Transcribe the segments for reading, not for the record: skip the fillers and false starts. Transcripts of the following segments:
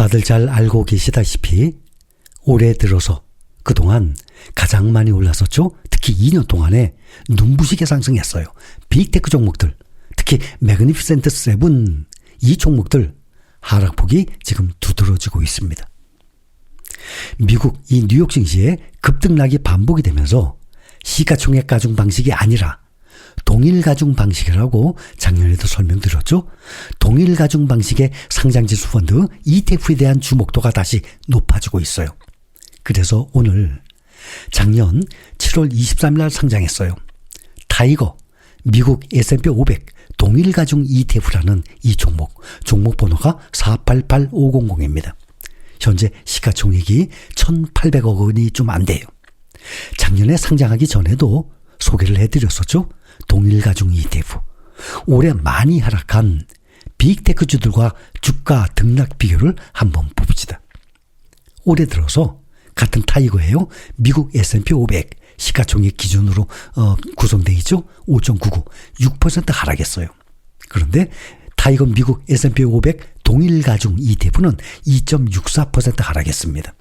다들 잘 알고 계시다시피 올해 들어서 그동안 가장 많이 올랐었죠. 특히 2년 동안에 눈부시게 상승했어요. 빅테크 종목들, 특히 매그니피센트 세븐 이 종목들 하락폭이 지금 두드러지고 있습니다. 미국 이 뉴욕 증시의 급등락이 반복이 되면서 시가총액 가중 방식이 아니라 동일 가중 방식이라고 작년에도 설명드렸죠. 동일 가중 방식의 상장지수 펀드 ETF에 대한 주목도가 다시 높아지고 있어요. 그래서 오늘 작년 7월 23일 날 상장했어요. 타이거 미국 S&P 500 동일 가중 ETF라는 이 종목 번호가 488500입니다. 현재 시가총액이 1,800억 원이 좀 안 돼요. 작년에 상장하기 전에도 소개를 해드렸었죠. 동일 가중 ETF. 올해 많이 하락한 빅테크주들과 주가 등락 비교를 한번 봅시다. 올해 들어서 같은 타이거예요. 미국 S&P 500 시가총액 기준으로 구성되어 있죠. 5.99, 6% 하락했어요. 그런데 타이거 미국 S&P 500 동일 가중 ETF는 2.64% 하락했습니다.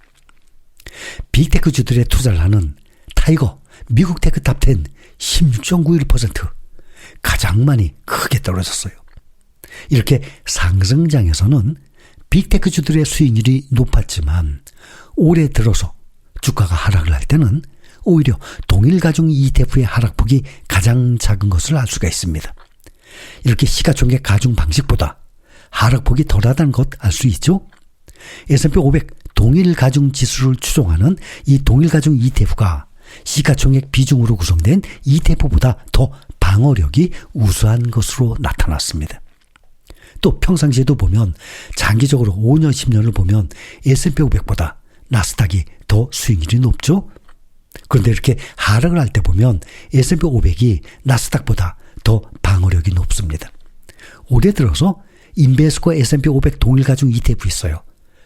빅테크주들의 투자를 하는 타이거 미국 테크 탑10 16.91% 가장 많이 크게 떨어졌어요. 이렇게 상승장에서는 빅테크주들의 수익률이 높았지만 올해 들어서 주가가 하락을 할 때는 오히려 동일 가중 ETF의 하락폭이 가장 작은 것을 알 수가 있습니다. 이렇게 시가총액 가중 방식보다 하락폭이 덜하다는 것 알 수 있죠. S&P 500 동일 가중 지수를 추종하는 이 동일 가중 ETF가 시가총액 비중으로 구성된 ETF보다 더 방어력이 우수한 것으로 나타났습니다. 또 평상시에도 보면 장기적으로 5년, 10년을 보면 S&P 500보다 나스닥이 더 수익률이 높죠. 그런데 이렇게 하락을 할 때 보면 S&P 500이 나스닥보다 더 방어력이 높습니다. 올해 들어서 인베스코 S&P 500 동일 가중 ETF 있어요.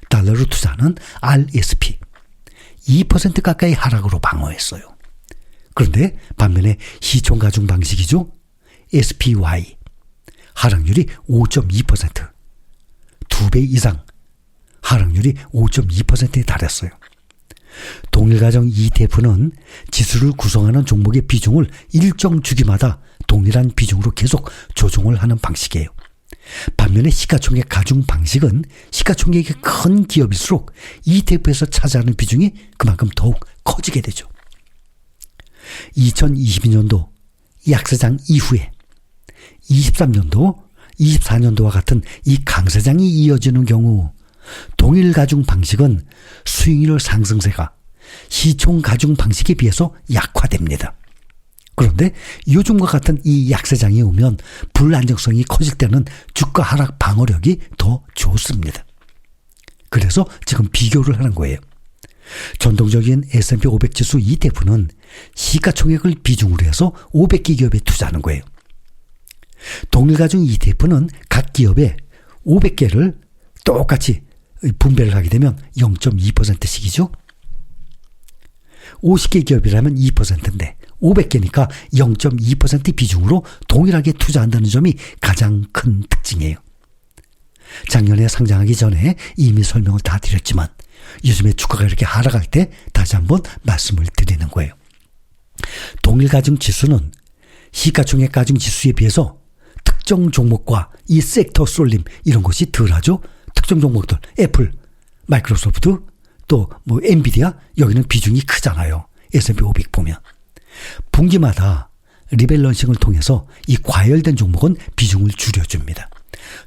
달러로 투자하는 RSP 2% 가까이 하락으로 방어했어요. 그런데 반면에 시총 가중 방식이죠. SPY 하락률이 5.2%, 2배 이상 하락률이 5.2%에 달했어요. 동일 가중 ETF는 지수를 구성하는 종목의 비중을 일정 주기마다 동일한 비중으로 계속 조정을 하는 방식이에요. 반면에 시가총액 가중 방식은 시가총액이 큰 기업일수록 ETF에서 차지하는 비중이 그만큼 더욱 커지게 되죠. 2022년도 약세장 이후에 23년도, 24년도와 같은 이 강세장이 이어지는 경우 동일 가중 방식은 수익률 상승세가 시총 가중 방식에 비해서 약화됩니다. 그런데 요즘과 같은 이 약세장이 오면 불안정성이 커질 때는 주가 하락 방어력이 더 좋습니다. 그래서 지금 비교를 하는 거예요. 전통적인 S&P 500 지수 ETF는 시가총액을 비중으로 해서 500개 기업에 투자하는 거예요. 동일가중 ETF는 각 기업에 500개를 똑같이 분배를 하게 되면 0.2%씩이죠. 50개 기업이라면 2%인데 500개니까 0.2% 비중으로 동일하게 투자한다는 점이 가장 큰 특징이에요. 작년에 상장하기 전에 이미 설명을 다 드렸지만 요즘에 주가가 이렇게 하락할 때 다시 한번 말씀을 드리는 거예요. 동일가중 지수는 시가총액 가중 지수에 비해서 특정 종목과 이 섹터 쏠림 이런 것이 덜하죠. 특정 종목들 애플, 마이크로소프트 또 뭐 엔비디아 여기는 비중이 크잖아요. S&P 500 보면 분기마다 리밸런싱을 통해서 이 과열된 종목은 비중을 줄여줍니다.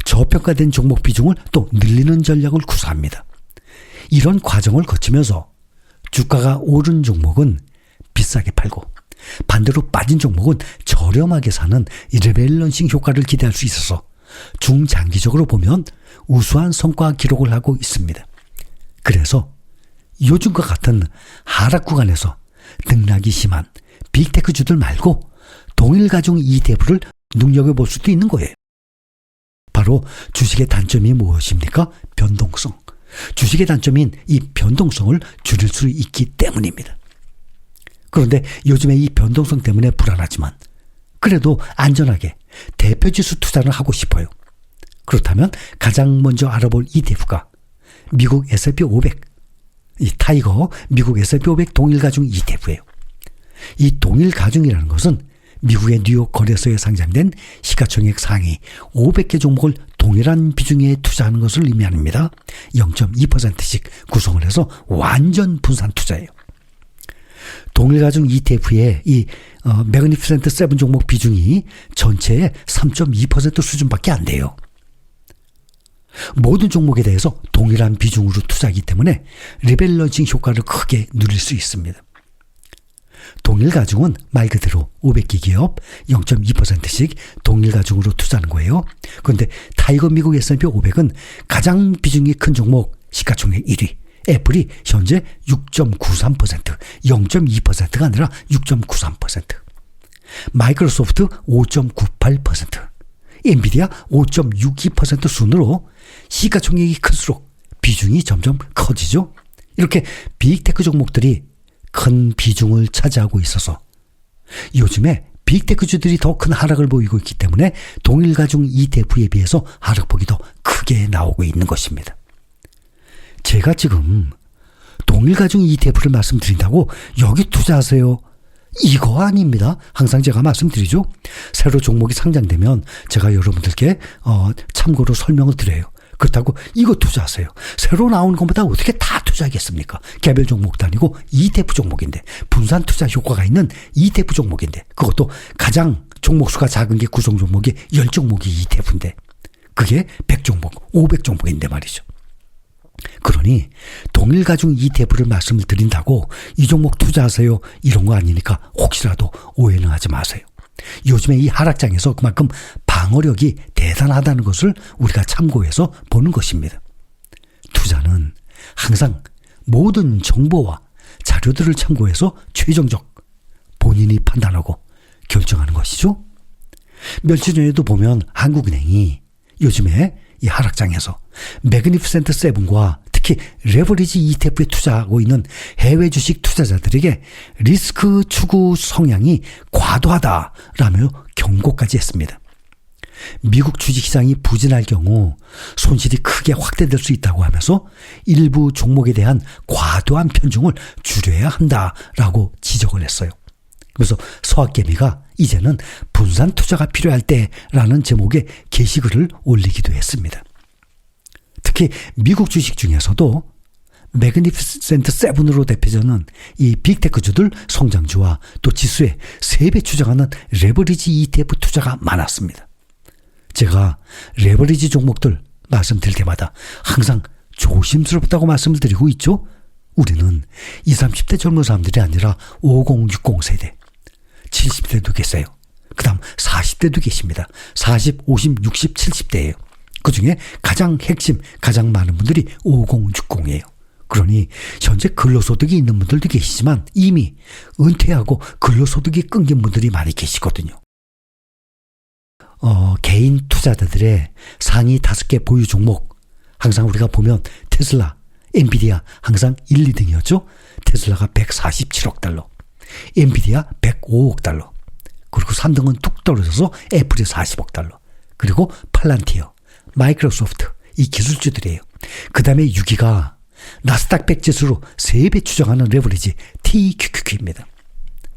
저평가된 종목 비중을 또 늘리는 전략을 구사합니다. 이런 과정을 거치면서 주가가 오른 종목은 비싸게 팔고 반대로 빠진 종목은 저렴하게 사는 리밸런싱 효과를 기대할 수 있어서 중장기적으로 보면 우수한 성과 기록을 하고 있습니다. 그래서 요즘과 같은 하락 구간에서 등락이 심한 빅테크주들 말고 동일가중 ETF를 눈여겨볼 수도 있는 거예요. 바로 주식의 단점이 무엇입니까? 변동성. 주식의 단점인 이 변동성을 줄일 수 있기 때문입니다. 그런데 요즘에 이 변동성 때문에 불안하지만 그래도 안전하게 대표지수 투자를 하고 싶어요. 그렇다면 가장 먼저 알아볼 ETF가 미국 S&P 500, 이 타이거 미국 S&P 500 동일가중 ETF예요. 이 동일가중이라는 것은 미국의 뉴욕 거래소에 상장된 시가총액 상위 500개 종목을 동일한 비중에 투자하는 것을 의미합니다. 0.2%씩 구성을 해서 완전 분산 투자예요. 동일가중 ETF의 이 매그니피센트 7 종목 비중이 전체의 3.2% 수준밖에 안 돼요. 모든 종목에 대해서 동일한 비중으로 투자하기 때문에 리밸런싱 효과를 크게 누릴 수 있습니다. 동일가중은 말 그대로 500개 기업 0.2%씩 동일가중으로 투자하는 거예요. 그런데 타이거 미국 S&P 500은 가장 비중이 큰 종목 시가총액 1위 애플이 현재 6.93%, 0.2%가 아니라 6.93%, 마이크로소프트 5.98%, 엔비디아 5.62% 순으로 시가총액이 클수록 비중이 점점 커지죠. 이렇게 빅테크 종목들이 큰 비중을 차지하고 있어서 요즘에 빅테크주들이 더 큰 하락을 보이고 있기 때문에 동일가중 ETF에 비해서 하락폭이 더 크게 나오고 있는 것입니다. 제가 지금 동일가중 ETF를 말씀드린다고 여기 투자하세요, 이거 아닙니다. 항상 제가 말씀드리죠. 새로 종목이 상장되면 제가 여러분들께 참고로 설명을 드려요. 그렇다고 이거 투자하세요, 새로 나오는 것보다 어떻게 다 투자하겠습니까? 개별 종목도 아니고 ETF 종목인데, 분산 투자 효과가 있는 ETF 종목인데, 그것도 가장 종목수가 작은 게 구성 종목이 10종목이 ETF인데 그게 100종목, 500종목인데 말이죠. 그러니 동일가중 ETF를 말씀을 드린다고 이 종목 투자하세요, 이런 거 아니니까 혹시라도 오해는 하지 마세요. 요즘에 이 하락장에서 그만큼 방어력이 대단하다는 것을 우리가 참고해서 보는 것입니다. 투자는 항상 모든 정보와 자료들을 참고해서 최종적 본인이 판단하고 결정하는 것이죠. 며칠 전에도 보면 한국은행이 요즘에 이 하락장에서 매그니피센트 7과 특히 레버리지 ETF에 투자하고 있는 해외 주식 투자자들에게 리스크 추구 성향이 과도하다라며 경고까지 했습니다. 미국 주식시장이 부진할 경우 손실이 크게 확대될 수 있다고 하면서 일부 종목에 대한 과도한 편중을 줄여야 한다라고 지적을 했어요. 그래서 서학개미가 이제는 분산 투자가 필요할 때라는 제목의 게시글을 올리기도 했습니다. 특히 미국 주식 중에서도 매그니피센트 7으로 대표되는 이 빅테크주들 성장주와 또 지수에 3배 추정하는 레버리지 ETF 투자가 많았습니다. 제가 레버리지 종목들 말씀드릴 때마다 항상 조심스럽다고 말씀을 드리고 있죠. 우리는 20, 30대 젊은 사람들이 아니라 50, 60 세대, 70대도 계세요. 그 다음 40대도 계십니다. 40, 50, 60, 70대예요. 그중에 가장 핵심, 가장 많은 분들이 50, 60이에요. 그러니 현재 근로소득이 있는 분들도 계시지만 이미 은퇴하고 근로소득이 끊긴 분들이 많이 계시거든요. 개인 투자자들의 상위 5개 보유 종목, 항상 우리가 보면 테슬라, 엔비디아 항상 1, 2등이었죠. 테슬라가 147억 달러, 엔비디아 105억 달러, 그리고 3등은 뚝 떨어져서 애플이 40억 달러, 그리고 팔란티어, 마이크로소프트, 이 기술주들이에요. 그 다음에 6위가 나스닥 100 지수로 3배 추정하는 레버리지 TQQQ입니다.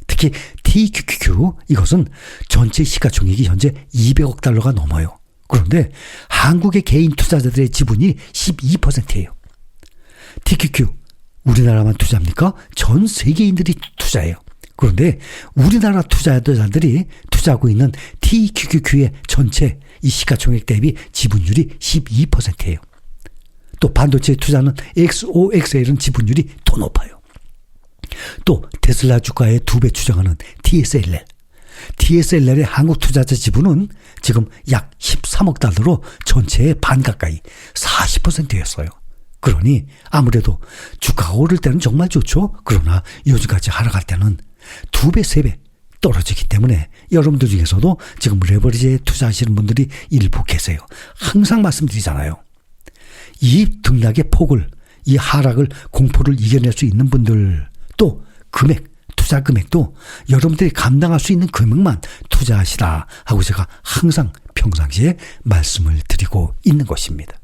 특히 TQQQ, 이것은 전체 시가총액이 현재 200억 달러가 넘어요. 그런데 한국의 개인 투자자들의 지분이 12%예요. TQQ, 우리나라만 투자합니까? 전 세계인들이 투자해요. 그런데 우리나라 투자자들이 투자하고 있는 TQQQ의 전체 이 시가총액 대비 지분율이 12%예요. 또 반도체에 투자하는 XOXL은 지분율이 더 높아요. 또 테슬라 주가의 2배 추정하는 TSLL, TSLL의 한국 투자자 지분은 지금 약 13억 달러로 전체의 반 가까이 40%였어요. 그러니 아무래도 주가가 오를 때는 정말 좋죠. 그러나 요즘까지 하락할 때는 2배, 3배 떨어지기 때문에 여러분들 중에서도 지금 레버리지에 투자하시는 분들이 일부 계세요. 항상 말씀드리잖아요. 이 등락의 폭을, 이 하락을, 공포를 이겨낼 수 있는 분들, 또 금액, 투자 금액도 여러분들이 감당할 수 있는 금액만 투자하시라 하고 제가 항상 평상시에 말씀을 드리고 있는 것입니다.